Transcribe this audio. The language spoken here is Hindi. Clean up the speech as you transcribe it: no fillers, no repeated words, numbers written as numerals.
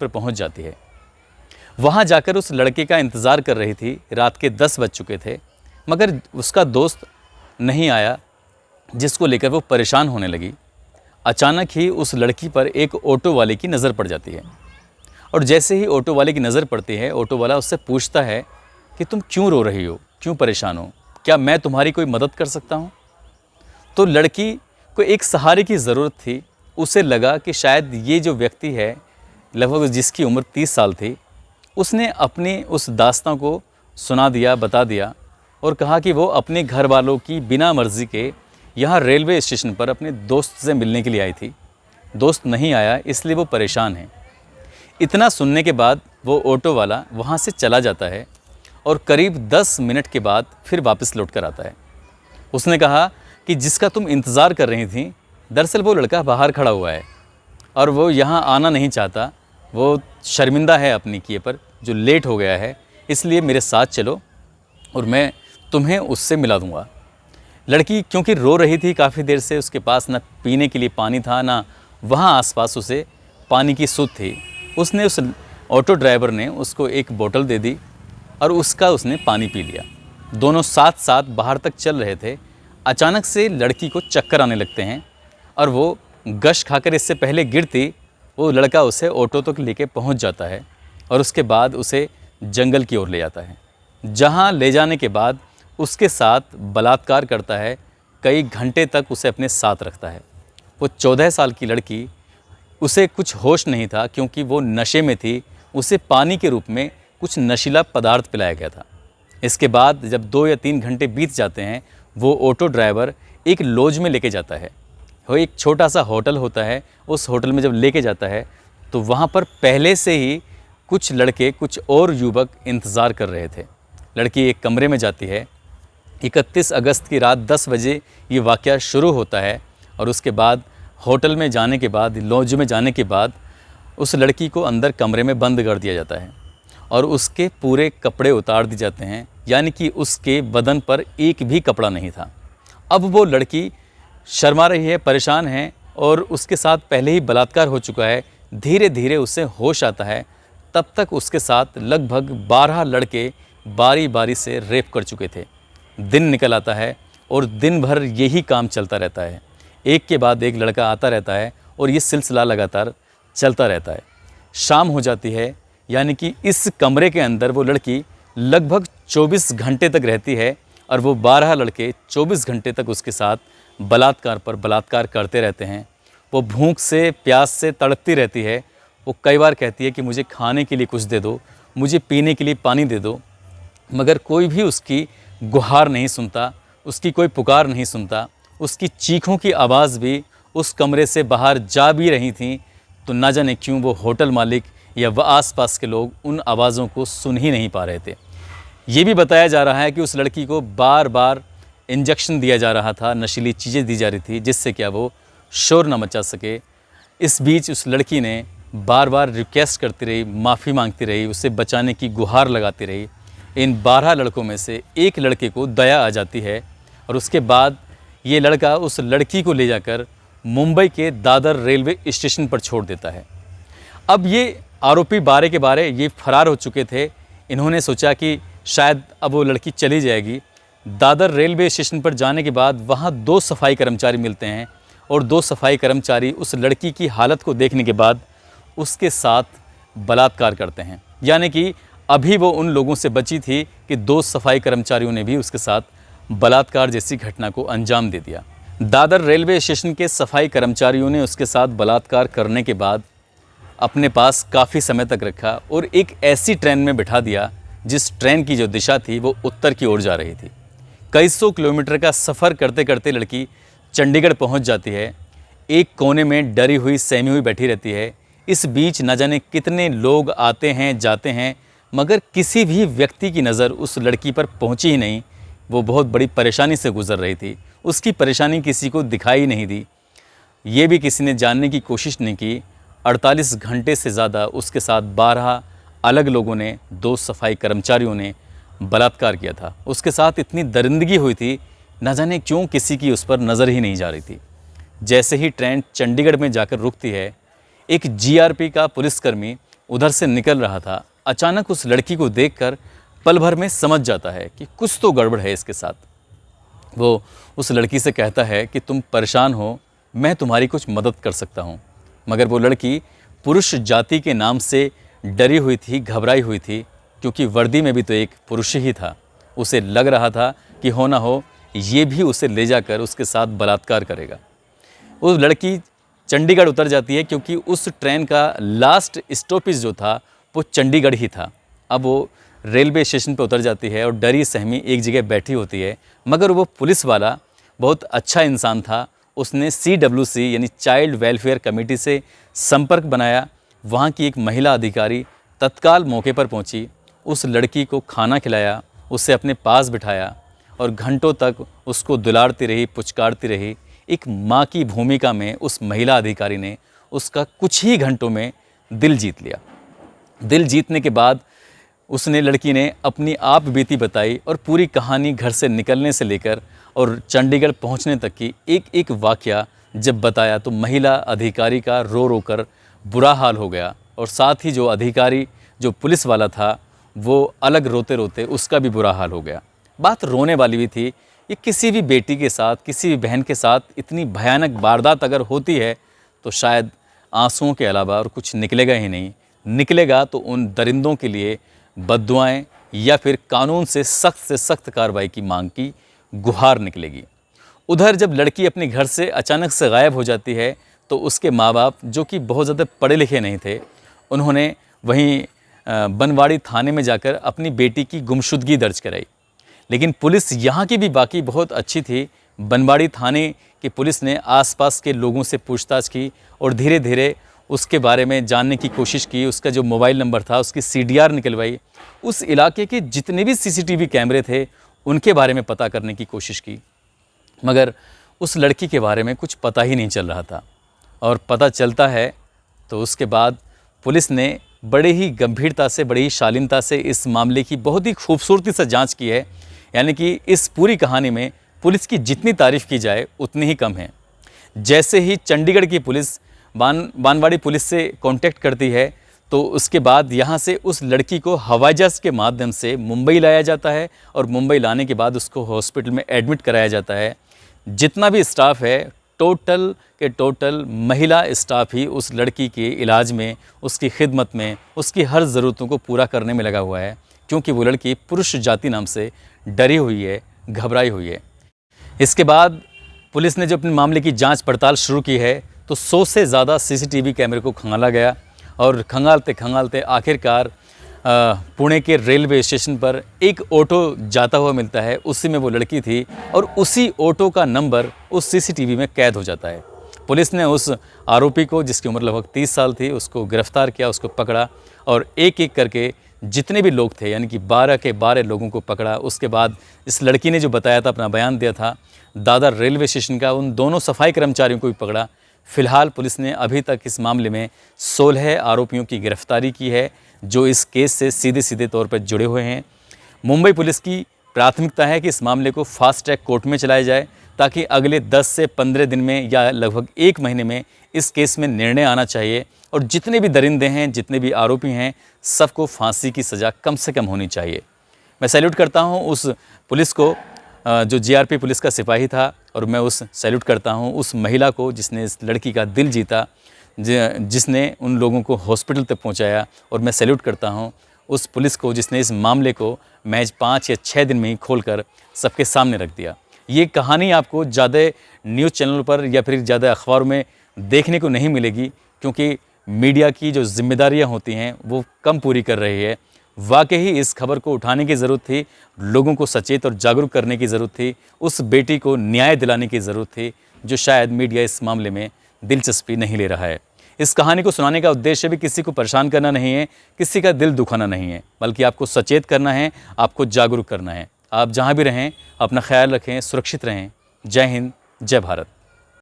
पर पहुंच जाती है। वहां जाकर उस लड़के का इंतज़ार कर रही थी। रात के 10 बज चुके थे, मगर उसका दोस्त नहीं आया, जिसको लेकर वो परेशान होने लगी। अचानक ही उस लड़की पर एक ऑटो वाले की नज़र पड़ जाती है, और जैसे ही ऑटो वाले की नज़र पड़ती है, ऑटो वाला उससे पूछता है कि तुम क्यों रो रही हो, क्यों परेशान हो, क्या मैं तुम्हारी कोई मदद कर सकता हूँ? तो लड़की को एक सहारे की ज़रूरत थी। उसे लगा कि शायद ये जो व्यक्ति है, लगभग जिसकी उम्र 30 साल थी, उसने अपनी उस दास्तां को सुना दिया, बता दिया, और कहा कि वो अपने घर वालों की बिना मर्ज़ी के यहाँ रेलवे स्टेशन पर अपने दोस्त से मिलने के लिए आई थी। दोस्त नहीं आया, इसलिए वो परेशान है। इतना सुनने के बाद वो ऑटो वाला वहाँ से चला जाता है, और करीब 10 मिनट के बाद फिर वापस लौट कर आता है। उसने कहा कि जिसका तुम इंतज़ार कर रही थी, दरअसल वो लड़का बाहर खड़ा हुआ है और वो यहाँ आना नहीं चाहता। वो शर्मिंदा है अपनी किए पर, जो लेट हो गया है, इसलिए मेरे साथ चलो और मैं तुम्हें उससे मिला दूँगा। लड़की क्योंकि रो रही थी काफ़ी देर से, उसके पास ना पीने के लिए पानी था, ना वहाँ आसपास उसे पानी की सुध थी। उसने उस ऑटो ड्राइवर ने उसको एक बोतल दे दी और उसने पानी पी लिया। दोनों साथ साथ बाहर तक चल रहे थे। अचानक से लड़की को चक्कर आने लगते हैं और वो गश खाकर इससे पहले गिरती, वो लड़का उसे ऑटो तक लेके पहुंच जाता है और उसके बाद उसे जंगल की ओर ले जाता है, जहां ले जाने के बाद उसके साथ बलात्कार करता है। कई घंटे तक उसे अपने साथ रखता है। वो 14 साल की लड़की, उसे कुछ होश नहीं था क्योंकि वो नशे में थी। उसे पानी के रूप में कुछ नशीला पदार्थ पिलाया गया था। इसके बाद जब 2 या 3 घंटे बीत जाते हैं, वो ऑटो ड्राइवर एक लॉज में लेके जाता है। वो एक छोटा सा होटल होता है। उस होटल में जब लेके जाता है तो वहाँ पर पहले से ही कुछ लड़के, कुछ और युवक इंतज़ार कर रहे थे। लड़की एक कमरे में जाती है। 31 अगस्त की रात 10 बजे ये वाक़या शुरू होता है, और उसके बाद होटल में जाने के बाद, लॉज में जाने के बाद, उस लड़की को अंदर कमरे में बंद कर दिया जाता है और उसके पूरे कपड़े उतार दिए जाते हैं, यानी कि उसके बदन पर एक भी कपड़ा नहीं था। अब वो लड़की शर्मा रही है, परेशान है, और उसके साथ पहले ही बलात्कार हो चुका है। धीरे धीरे उसे होश आता है। तब तक उसके साथ लगभग 12 लड़के बारी बारी से रेप कर चुके थे। दिन निकल आता है और दिन भर यही काम चलता रहता है। एक के बाद एक लड़का आता रहता है और ये सिलसिला लगातार चलता रहता है। शाम हो जाती है, यानी कि इस कमरे के अंदर वो लड़की लगभग 24 घंटे तक रहती है और वो 12 लड़के 24 घंटे तक उसके साथ बलात्कार पर बलात्कार करते रहते हैं। वो भूख से, प्यास से तड़पती रहती है। वो कई बार कहती है कि मुझे खाने के लिए कुछ दे दो, मुझे पीने के लिए पानी दे दो, मगर कोई भी उसकी गुहार नहीं सुनता, उसकी कोई पुकार नहीं सुनता। उसकी चीखों की आवाज़ भी उस कमरे से बाहर जा भी रही थी, तो ना जाने क्यों वो होटल मालिक या वह आसपास के लोग उन आवाज़ों को सुन ही नहीं पा रहे थे। ये भी बताया जा रहा है कि उस लड़की को बार बार इंजेक्शन दिया जा रहा था, नशीली चीज़ें दी जा रही थी, जिससे क्या वो शोर न मचा सके। इस बीच उस लड़की ने बार बार रिक्वेस्ट करती रही, माफ़ी मांगती रही, उसे बचाने की गुहार लगाती रही। इन 12 लड़कों में से एक लड़के को दया आ जाती है और उसके बाद ये लड़का उस लड़की को ले जाकर मुंबई के दादर रेलवे स्टेशन पर छोड़ देता है। अब ये आरोपी 12 के 12 ये फरार हो चुके थे। इन्होंने सोचा कि शायद अब वो लड़की चली जाएगी। दादर रेलवे स्टेशन पर जाने के बाद वहाँ 2 सफाई कर्मचारी मिलते हैं और 2 सफाई कर्मचारी उस लड़की की हालत को देखने के बाद उसके साथ बलात्कार करते हैं। यानी कि अभी वो उन लोगों से बची थी कि 2 सफाई कर्मचारियों ने भी उसके साथ बलात्कार जैसी घटना को अंजाम दे दिया। दादर रेलवे स्टेशन के सफाई कर्मचारियों ने उसके साथ बलात्कार करने के बाद अपने पास काफ़ी समय तक रखा और एक ऐसी ट्रेन में बिठा दिया जिस ट्रेन की जो दिशा थी वो उत्तर की ओर जा रही थी। कई सौ किलोमीटर का सफ़र करते करते लड़की चंडीगढ़ पहुंच जाती है। एक कोने में डरी हुई, सहमी हुई बैठी रहती है। इस बीच न जाने कितने लोग आते हैं, जाते हैं, मगर किसी भी व्यक्ति की नज़र उस लड़की पर पहुंची ही नहीं। वो बहुत बड़ी परेशानी से गुजर रही थी। उसकी परेशानी किसी को दिखाई नहीं दी। ये भी किसी ने जानने की कोशिश नहीं की। 48 घंटे से ज़्यादा उसके साथ 12 अलग लोगों ने, 2 सफाई कर्मचारियों ने बलात्कार किया था। उसके साथ इतनी दरिंदगी हुई थी, न जाने क्यों किसी की उस पर नज़र ही नहीं जा रही थी। जैसे ही ट्रेन चंडीगढ़ में जाकर रुकती है, एक जीआरपी का पुलिसकर्मी उधर से निकल रहा था, अचानक उस लड़की को देखकर पल भर में समझ जाता है कि कुछ तो गड़बड़ है इसके साथ। वो उस लड़की से कहता है कि तुम परेशान हो, मैं तुम्हारी कुछ मदद कर सकता हूँ। मगर वो लड़की पुरुष जाति के नाम से डरी हुई थी, घबराई हुई थी, क्योंकि वर्दी में भी तो एक पुरुष ही था। उसे लग रहा था कि हो ना हो ये भी उसे ले जाकर उसके साथ बलात्कार करेगा। वो लड़की चंडीगढ़ उतर जाती है, क्योंकि उस ट्रेन का लास्ट स्टॉपेज जो था वो चंडीगढ़ ही था। अब वो रेलवे स्टेशन पर उतर जाती है और डरी सहमी एक जगह बैठी होती है। मगर वो पुलिस वाला बहुत अच्छा इंसान था। उसने CWC यानी चाइल्ड वेलफेयर कमेटी से संपर्क बनाया। वहाँ की एक महिला अधिकारी तत्काल मौके पर पहुँची, उस लड़की को खाना खिलाया, उसे अपने पास बिठाया और घंटों तक उसको दुलारती रही, पुचकारती रही। एक माँ की भूमिका में उस महिला अधिकारी ने उसका कुछ ही घंटों में दिल जीत लिया। दिल जीतने के बाद उसने लड़की ने अपनी आप बीती बताई और पूरी कहानी घर से निकलने से लेकर और चंडीगढ़ पहुंचने तक की एक एक वाक़या जब बताया तो महिला अधिकारी का रो रो कर बुरा हाल हो गया। और साथ ही जो अधिकारी, जो पुलिस वाला था, वो अलग रोते रोते उसका भी बुरा हाल हो गया। बात रोने वाली भी थी। ये किसी भी बेटी के साथ, किसी भी बहन के साथ इतनी भयानक वारदात अगर होती है तो शायद आंसुओं के अलावा और कुछ निकलेगा ही नहीं। निकलेगा तो उन दरिंदों के लिए बद्दुआएं या फिर कानून से सख्त कार्रवाई की मांग की गुहार निकलेगी। उधर जब लड़की अपने घर से अचानक से गायब हो जाती है तो उसके माँ बाप, जो कि बहुत ज़्यादा पढ़े लिखे नहीं थे, उन्होंने वहीं बनवाड़ी थाने में जाकर अपनी बेटी की गुमशुदगी दर्ज कराई। लेकिन पुलिस यहाँ की भी बाकी बहुत अच्छी थी। बनवाड़ी थाने की पुलिस ने आसपास के लोगों से पूछताछ की और धीरे धीरे उसके बारे में जानने की कोशिश की। उसका जो मोबाइल नंबर था उसकी CDR निकलवाई। उस इलाके के जितने भी CCTV कैमरे थे उनके बारे में पता करने की कोशिश की। मगर उस लड़की के बारे में कुछ पता ही नहीं चल रहा था। और पता चलता है तो उसके बाद पुलिस ने बड़े ही गंभीरता से, बड़ी ही शालीनता से इस मामले की बहुत ही खूबसूरती से जांच की है। यानी कि इस पूरी कहानी में पुलिस की जितनी तारीफ़ की जाए उतनी ही कम है। जैसे ही चंडीगढ़ की पुलिस बनवाड़ी पुलिस से कांटेक्ट करती है तो उसके बाद यहाँ से उस लड़की को हवाई जहाज़ के माध्यम से मुंबई लाया जाता है और मुंबई लाने के बाद उसको हॉस्पिटल में एडमिट कराया जाता है। जितना भी स्टाफ है टोटल के टोटल महिला स्टाफ ही उस लड़की के इलाज में, उसकी खिदमत में, उसकी हर ज़रूरतों को पूरा करने में लगा हुआ है, क्योंकि वो लड़की पुरुष जाति नाम से डरी हुई है, घबराई हुई है। इसके बाद पुलिस ने जो अपने मामले की जांच पड़ताल शुरू की है तो 100 से ज़्यादा CCTV कैमरे को खंगाला गया और खंगालते खंगालते आखिरकार पुणे के रेलवे स्टेशन पर एक ऑटो जाता हुआ मिलता है। उसी में वो लड़की थी और उसी ऑटो का नंबर उस CCTV में कैद हो जाता है। पुलिस ने उस आरोपी को, जिसकी उम्र लगभग 30 साल थी, उसको गिरफ्तार किया, उसको पकड़ा और एक एक करके जितने भी लोग थे, यानी कि 12 के 12 लोगों को पकड़ा। उसके बाद इस लड़की ने जो बताया था, अपना बयान दिया था, दादर रेलवे स्टेशन का, उन दोनों सफाई कर्मचारियों को भी पकड़ा। फिलहाल पुलिस ने अभी तक इस मामले में 16 आरोपियों की गिरफ्तारी की है जो इस केस से सीधे सीधे तौर पर जुड़े हुए हैं। मुंबई पुलिस की प्राथमिकता है कि इस मामले को फास्ट ट्रैक कोर्ट में चलाया जाए ताकि अगले 10 से 15 दिन में या लगभग 1 महीने में इस केस में निर्णय आना चाहिए और जितने भी दरिंदे हैं, जितने भी आरोपी हैं, सबको फांसी की सज़ा कम से कम होनी चाहिए। मैं सैल्यूट करता हूं उस पुलिस को जो GRP पुलिस का सिपाही था और मैं सैल्यूट करता हूं उस महिला को जिसने इस लड़की का दिल जीता, जिसने उन लोगों को हॉस्पिटल तक पहुंचाया। और मैं सैल्यूट करता हूं उस पुलिस को जिसने इस मामले को महज 5 या 6 दिन में ही खोलकर सबके सामने रख दिया। ये कहानी आपको ज़्यादा न्यूज़ चैनलों पर या फिर ज़्यादा अखबारों में देखने को नहीं मिलेगी, क्योंकि मीडिया की जो जिम्मेदारियां होती हैं वो कम पूरी कर रही है। वाकई इस खबर को उठाने की ज़रूरत थी, लोगों को सचेत और जागरूक करने की ज़रूरत थी, उस बेटी को न्याय दिलाने की ज़रूरत थी, जो शायद मीडिया इस मामले में दिलचस्पी नहीं ले रहा है। इस कहानी को सुनाने का उद्देश्य भी किसी को परेशान करना नहीं है, किसी का दिल दुखाना नहीं है, बल्कि आपको सचेत करना है, आपको जागरूक करना है। आप जहाँ भी रहें अपना ख्याल रखें, सुरक्षित रहें। जय हिंद, जय भारत।